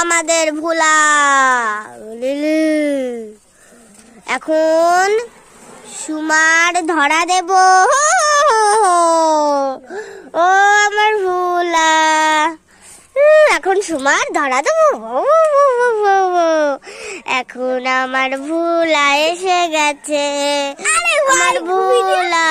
আমাদের ভোলা। এখন সুমার ধরা দেব। ও আমার ভোলা, এখন সুমার ধরা দেব। এখন আমার ভোলা এসে গেছে, আমার ভোলা।